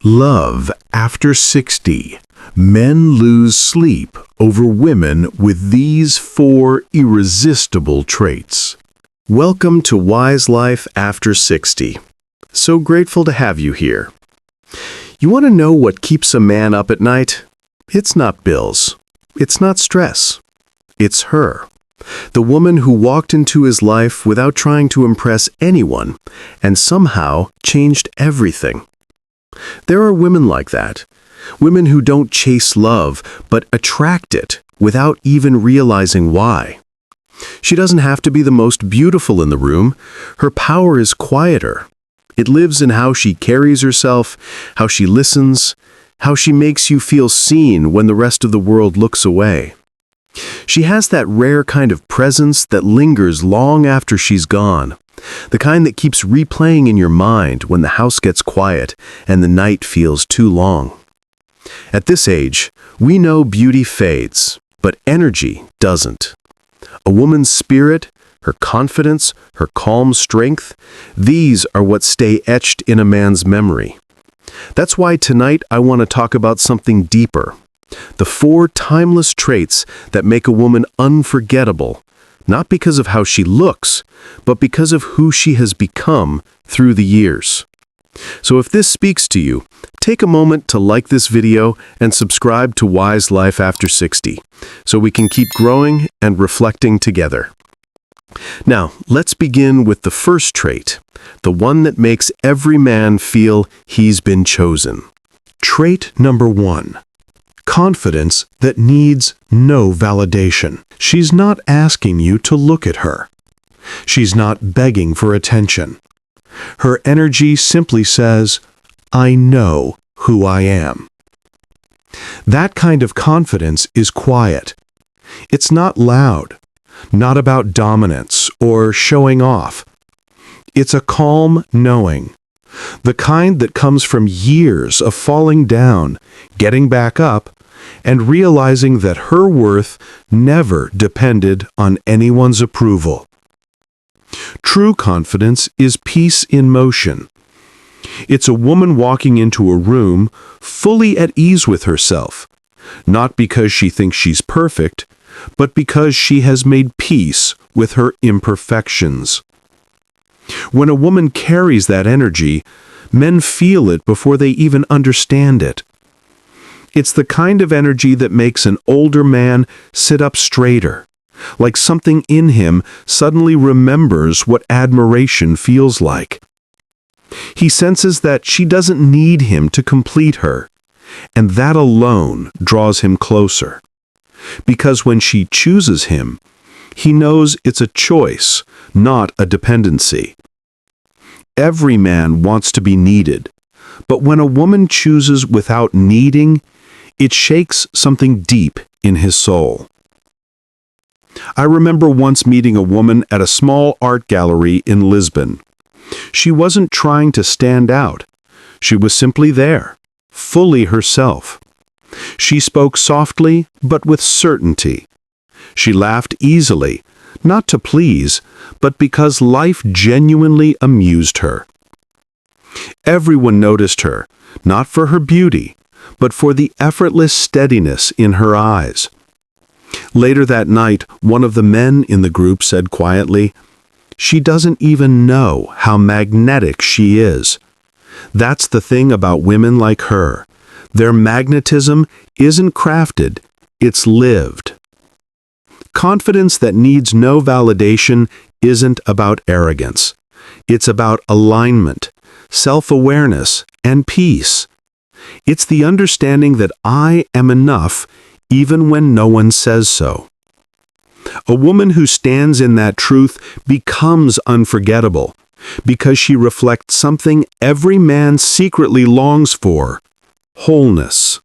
Love after 60. Men lose sleep over women with these 4 irresistible traits. Welcome to Wise Life After 60. So grateful to have you here. You want to know what keeps a man up at night? It's not bills. It's not stress. It's her. The woman who walked into his life without trying to impress anyone and somehow changed everything. There are women like that. Women who don't chase love, but attract it without even realizing why. She doesn't have to be the most beautiful in the room. Her power is quieter. It lives in how she carries herself, how she listens, how she makes you feel seen when the rest of the world looks away. She has that rare kind of presence that lingers long after she's gone. The kind that keeps replaying in your mind when the house gets quiet and the night feels too long. At this age, we know beauty fades, but energy doesn't. A woman's spirit, her confidence, her calm strength, these are what stay etched in a man's memory. That's why tonight I want to talk about something deeper. The 4 timeless traits that make a woman unforgettable, not because of how she looks, but because of who she has become through the years. So if this speaks to you, take a moment to like this video and subscribe to Wise Life After 60, so we can keep growing and reflecting together. Now, let's begin with the first trait, the one that makes every man feel he's been chosen. Trait number 1. Confidence that needs no validation. She's not asking you to look at her. She's not begging for attention. Her energy simply says, "I know who I am." That kind of confidence is quiet. It's not loud, not about dominance or showing off. It's a calm knowing, the kind that comes from years of falling down, getting back up, and realizing that her worth never depended on anyone's approval. True confidence is peace in motion. It's a woman walking into a room fully at ease with herself, not because she thinks she's perfect, but because she has made peace with her imperfections. When a woman carries that energy, men feel it before they even understand it. It's the kind of energy that makes an older man sit up straighter, like something in him suddenly remembers what admiration feels like. He senses that she doesn't need him to complete her, and that alone draws him closer. Because when she chooses him, he knows it's a choice, not a dependency. Every man wants to be needed, but when a woman chooses without needing, it shakes something deep in his soul. I remember once meeting a woman at a small art gallery in Lisbon. She wasn't trying to stand out. She was simply there, fully herself. She spoke softly, but with certainty. She laughed easily, not to please, but because life genuinely amused her. Everyone noticed her, not for her beauty, but for the effortless steadiness in her eyes. Later that night, one of the men in the group said quietly, "She doesn't even know how magnetic she is." That's the thing about women like her. Their magnetism isn't crafted, it's lived. Confidence that needs no validation isn't about arrogance. It's about alignment, self-awareness, and peace. It's the understanding that I am enough even when no one says so. A woman who stands in that truth becomes unforgettable because she reflects something every man secretly longs for: wholeness.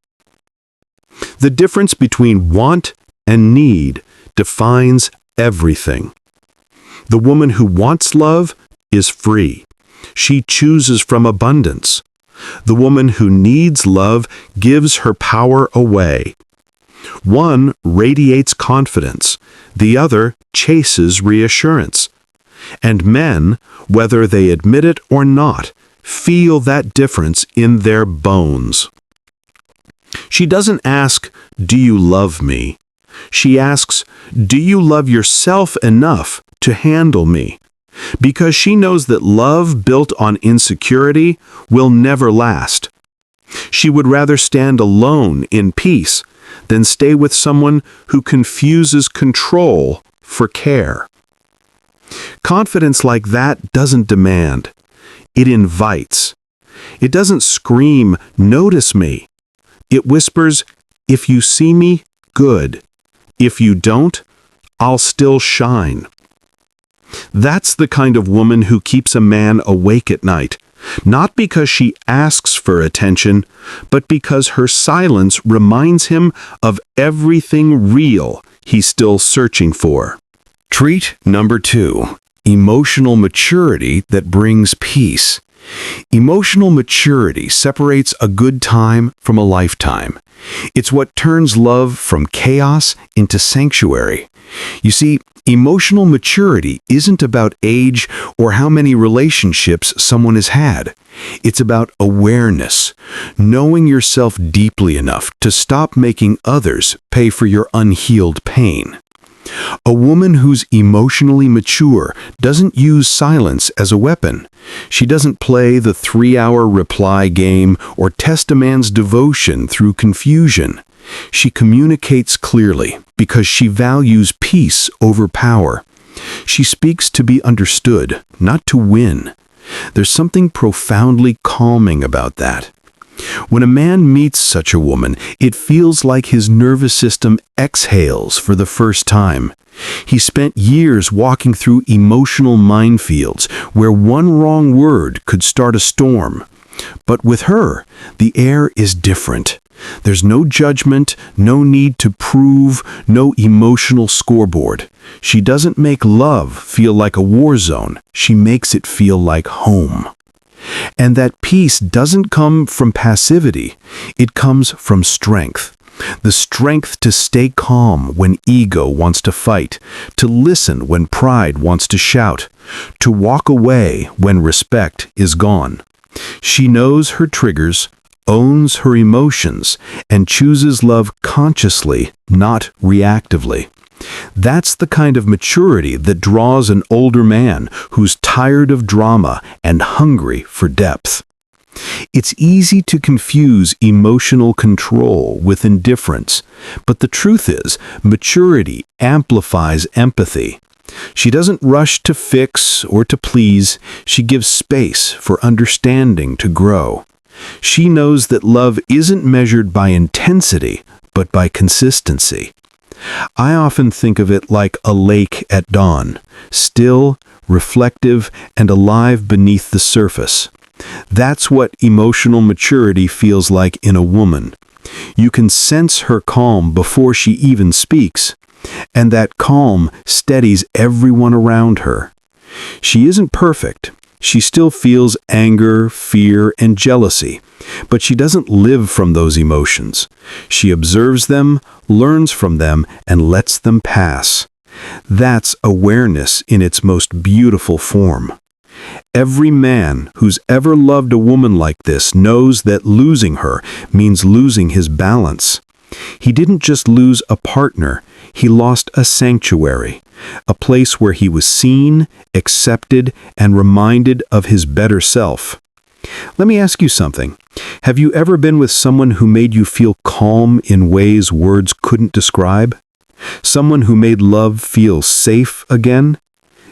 The difference between want and need defines everything. The woman who wants love is free. She chooses from abundance. The woman who needs love gives her power away. One radiates confidence, the other chases reassurance. And men, whether they admit it or not, feel that difference in their bones. She doesn't ask, "Do you love me?" She asks, "Do you love yourself enough to handle me?" Because she knows that love built on insecurity will never last. She would rather stand alone in peace than stay with someone who confuses control for care. Confidence like that doesn't demand. It invites. It doesn't scream, "Notice me." It whispers, "If you see me, good. If you don't, I'll still shine." That's the kind of woman who keeps a man awake at night, not because she asks for attention, but because her silence reminds him of everything real he's still searching for. Trait number 2, emotional maturity that brings peace. Emotional maturity separates a good time from a lifetime. It's what turns love from chaos into sanctuary. You see, emotional maturity isn't about age or how many relationships someone has had. It's about awareness, knowing yourself deeply enough to stop making others pay for your unhealed pain. A woman who's emotionally mature doesn't use silence as a weapon. She doesn't play the 3-hour reply game or test a man's devotion through confusion. She communicates clearly because she values peace over power. She speaks to be understood, not to win. There's something profoundly calming about that. When a man meets such a woman, it feels like his nervous system exhales for the first time. He spent years walking through emotional minefields where one wrong word could start a storm. But with her, the air is different. There's no judgment, no need to prove, no emotional scoreboard. She doesn't make love feel like a war zone. She makes it feel like home. And that peace doesn't come from passivity. It comes from strength. The strength to stay calm when ego wants to fight, to listen when pride wants to shout, to walk away when respect is gone. She knows her triggers, owns her emotions, and chooses love consciously, not reactively. That's the kind of maturity that draws an older man who's tired of drama and hungry for depth. It's easy to confuse emotional control with indifference, but the truth is, maturity amplifies empathy. She doesn't rush to fix or to please. She gives space for understanding to grow. She knows that love isn't measured by intensity, but by consistency. I often think of it like a lake at dawn, still, reflective, and alive beneath the surface. That's what emotional maturity feels like in a woman. You can sense her calm before she even speaks, and that calm steadies everyone around her. She isn't perfect. She still feels anger, fear, and jealousy, but she doesn't live from those emotions. She observes them, learns from them, and lets them pass. That's awareness in its most beautiful form. Every man who's ever loved a woman like this knows that losing her means losing his balance. He didn't just lose a partner, he lost a sanctuary, a place where he was seen, accepted, and reminded of his better self. Let me ask you something. Have you ever been with someone who made you feel calm in ways words couldn't describe? Someone who made love feel safe again?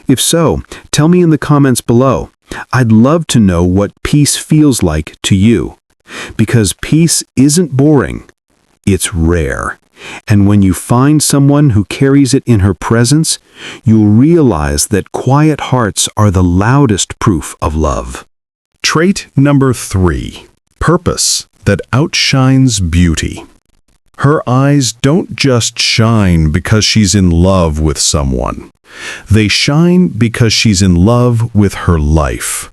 If so, tell me in the comments below. I'd love to know what peace feels like to you. Because peace isn't boring. It's rare. And when you find someone who carries it in her presence, you'll realize that quiet hearts are the loudest proof of love. Trait number 3. Purpose that outshines beauty. Her eyes don't just shine because she's in love with someone. They shine because she's in love with her life.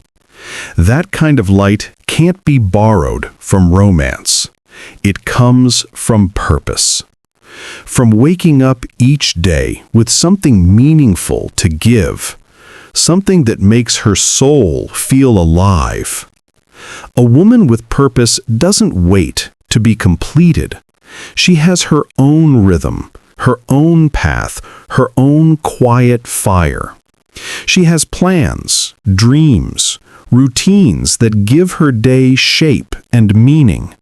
That kind of light can't be borrowed from romance. It comes from purpose. From waking up each day with something meaningful to give, something that makes her soul feel alive. A woman with purpose doesn't wait to be completed. She has her own rhythm, her own path, her own quiet fire. She has plans, dreams, routines that give her day shape and meaning.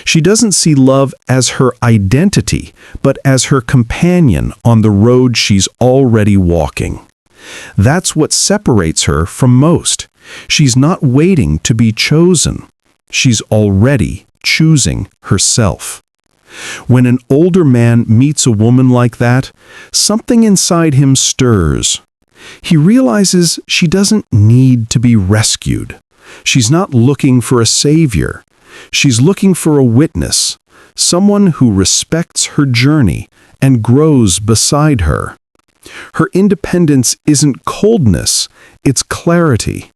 She doesn't see love as her identity, but as her companion on the road she's already walking. That's what separates her from most. She's not waiting to be chosen. She's already choosing herself. When an older man meets a woman like that, something inside him stirs. He realizes she doesn't need to be rescued. She's not looking for a savior. She's looking for a witness, someone who respects her journey and grows beside her. Her independence isn't coldness, it's clarity.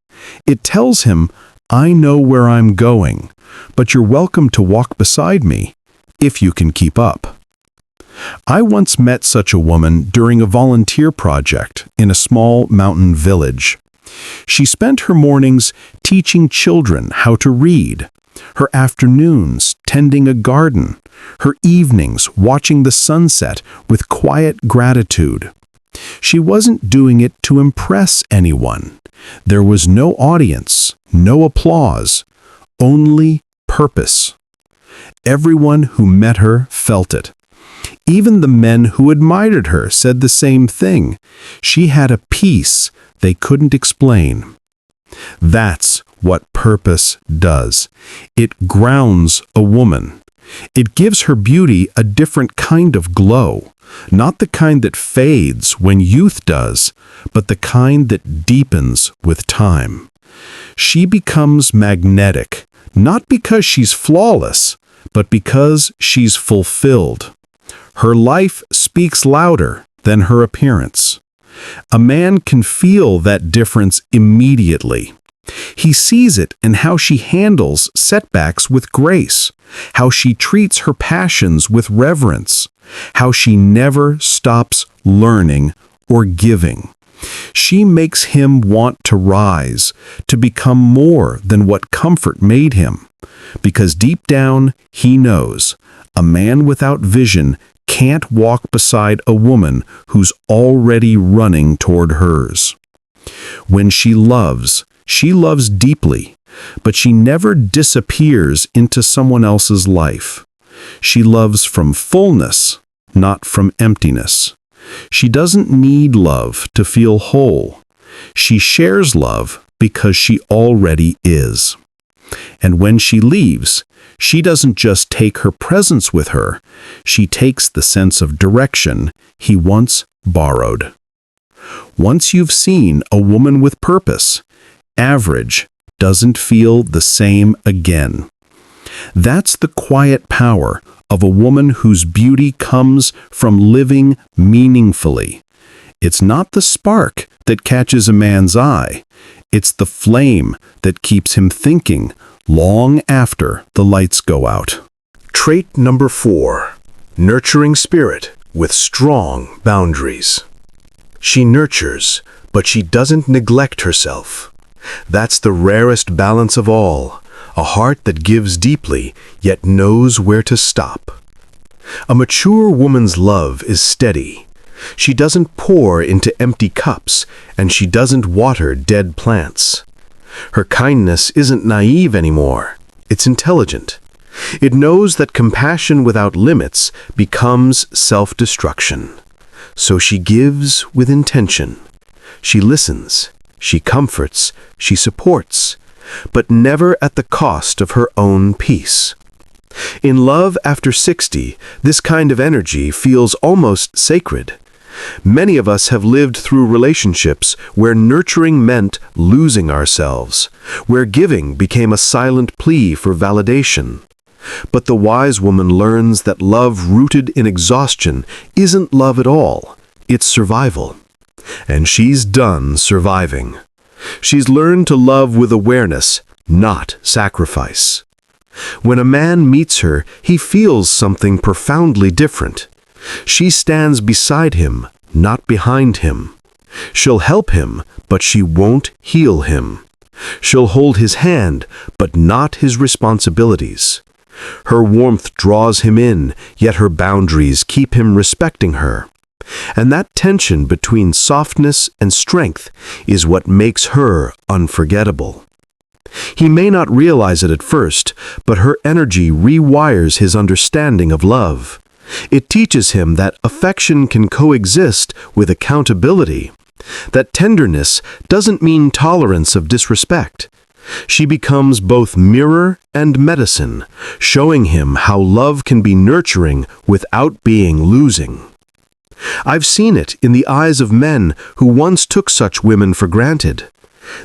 It tells him, I know where I'm going, but you're welcome to walk beside me, if you can keep up. I once met such a woman during a volunteer project in a small mountain village. She spent her mornings teaching children how to read, her afternoons tending a garden, her evenings watching the sunset with quiet gratitude. She wasn't doing it to impress anyone. There was no audience, no applause, only purpose. Everyone who met her felt it. Even the men who admired her said the same thing. She had a peace they couldn't explain. That's what purpose does. It grounds a woman. It gives her beauty a different kind of glow, not the kind that fades when youth does, but the kind that deepens with time. She becomes magnetic, not because she's flawless, but because she's fulfilled. Her life speaks louder than her appearance. A man can feel that difference immediately. He sees it in how she handles setbacks with grace, how she treats her passions with reverence, how she never stops learning or giving. She makes him want to rise, to become more than what comfort made him. Because deep down, he knows, a man without vision can't walk beside a woman who's already running toward hers. When she loves deeply, but she never disappears into someone else's life. She loves from fullness, not from emptiness. She doesn't need love to feel whole. She shares love because she already is. And when she leaves, she doesn't just take her presence with her, she takes the sense of direction he once borrowed. Once you've seen a woman with purpose, average doesn't feel the same again. That's the quiet power of a woman whose beauty comes from living meaningfully. It's not the spark that catches a man's eye. It's the flame that keeps him thinking long after the lights go out. Trait number 4, nurturing spirit with strong boundaries. She nurtures, but she doesn't neglect herself. That's the rarest balance of all, a heart that gives deeply, yet knows where to stop. A mature woman's love is steady. She doesn't pour into empty cups, and she doesn't water dead plants. Her kindness isn't naive anymore. It's intelligent. It knows that compassion without limits becomes self-destruction. So she gives with intention. She listens, she comforts, she supports, but never at the cost of her own peace. In love after 60, this kind of energy feels almost sacred. Many of us have lived through relationships where nurturing meant losing ourselves, where giving became a silent plea for validation. But the wise woman learns that love rooted in exhaustion isn't love at all, it's survival. And she's done surviving. She's learned to love with awareness, not sacrifice. When a man meets her, he feels something profoundly different. She stands beside him, not behind him. She'll help him, but she won't heal him. She'll hold his hand, but not his responsibilities. Her warmth draws him in, yet her boundaries keep him respecting her. And that tension between softness and strength is what makes her unforgettable. He may not realize it at first, but her energy rewires his understanding of love. It teaches him that affection can coexist with accountability, that tenderness doesn't mean tolerance of disrespect. She becomes both mirror and medicine, showing him how love can be nurturing without being losing. I've seen it in the eyes of men who once took such women for granted.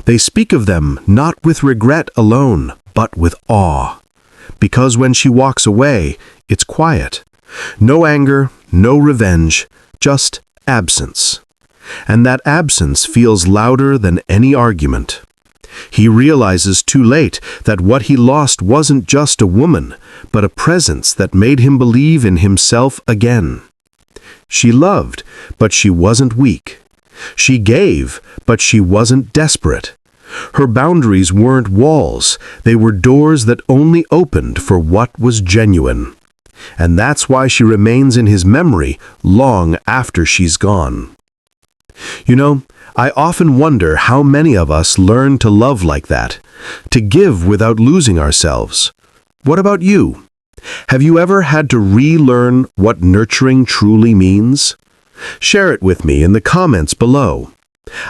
They speak of them not with regret alone, but with awe. Because when she walks away, it's quiet. No anger, no revenge, just absence. And that absence feels louder than any argument. He realizes too late that what he lost wasn't just a woman, but a presence that made him believe in himself again. She loved, but she wasn't weak. She gave, but she wasn't desperate. Her boundaries weren't walls, they were doors that only opened for what was genuine. And that's why she remains in his memory long after she's gone. You know, I often wonder how many of us learn to love like that, to give without losing ourselves. What about you? Have you ever had to relearn what nurturing truly means? Share it with me in the comments below.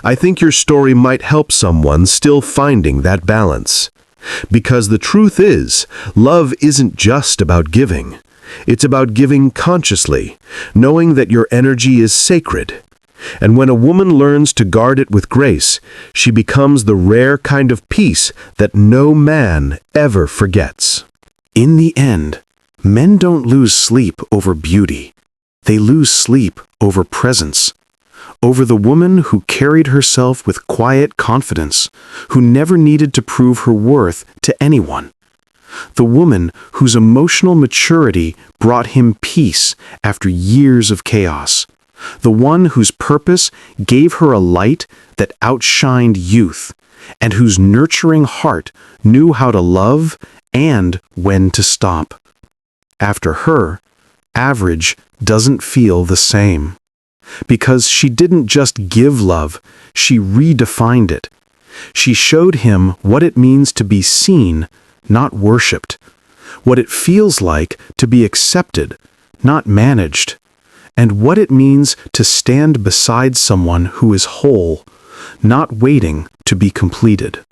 I think your story might help someone still finding that balance. Because the truth is, love isn't just about giving. It's about giving consciously, knowing that your energy is sacred. And when a woman learns to guard it with grace, she becomes the rare kind of peace that no man ever forgets. In the end, men don't lose sleep over beauty. They lose sleep over presence. Over the woman who carried herself with quiet confidence, who never needed to prove her worth to anyone. The woman whose emotional maturity brought him peace after years of chaos. The one whose purpose gave her a light that outshined youth, and whose nurturing heart knew how to love and when to stop. After her, average doesn't feel the same. Because she didn't just give love, she redefined it. She showed him what it means to be seen, not worshipped. What it feels like to be accepted, not managed. And what it means to stand beside someone who is whole, not waiting to be completed.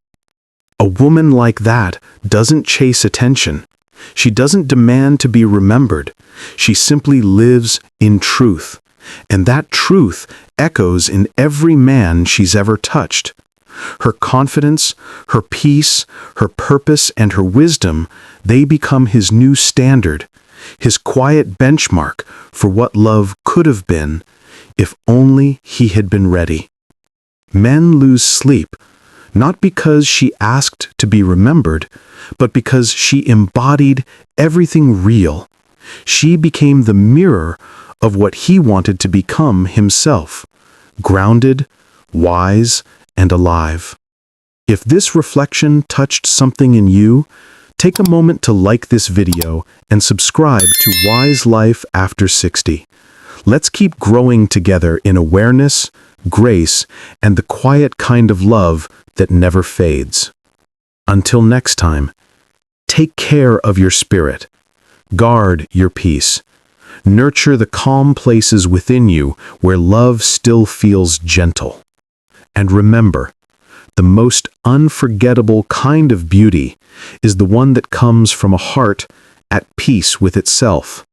A woman like that doesn't chase attention. She doesn't demand to be remembered. She simply lives in truth. And that truth echoes in every man she's ever touched. Her confidence, her peace, her purpose, and her wisdom, they become his new standard, his quiet benchmark for what love could have been if only he had been ready. Men lose sleep, not because she asked to be remembered, but because she embodied everything real. She became the mirror of what he wanted to become himself, grounded, wise, and alive. If this reflection touched something in you, take a moment to like this video and subscribe to Wise Life After 60. Let's keep growing together in awareness, grace, and the quiet kind of love that never fades. Until next time, take care of your spirit. Guard your peace. Nurture the calm places within you where love still feels gentle. And remember, the most unforgettable kind of beauty is the one that comes from a heart at peace with itself.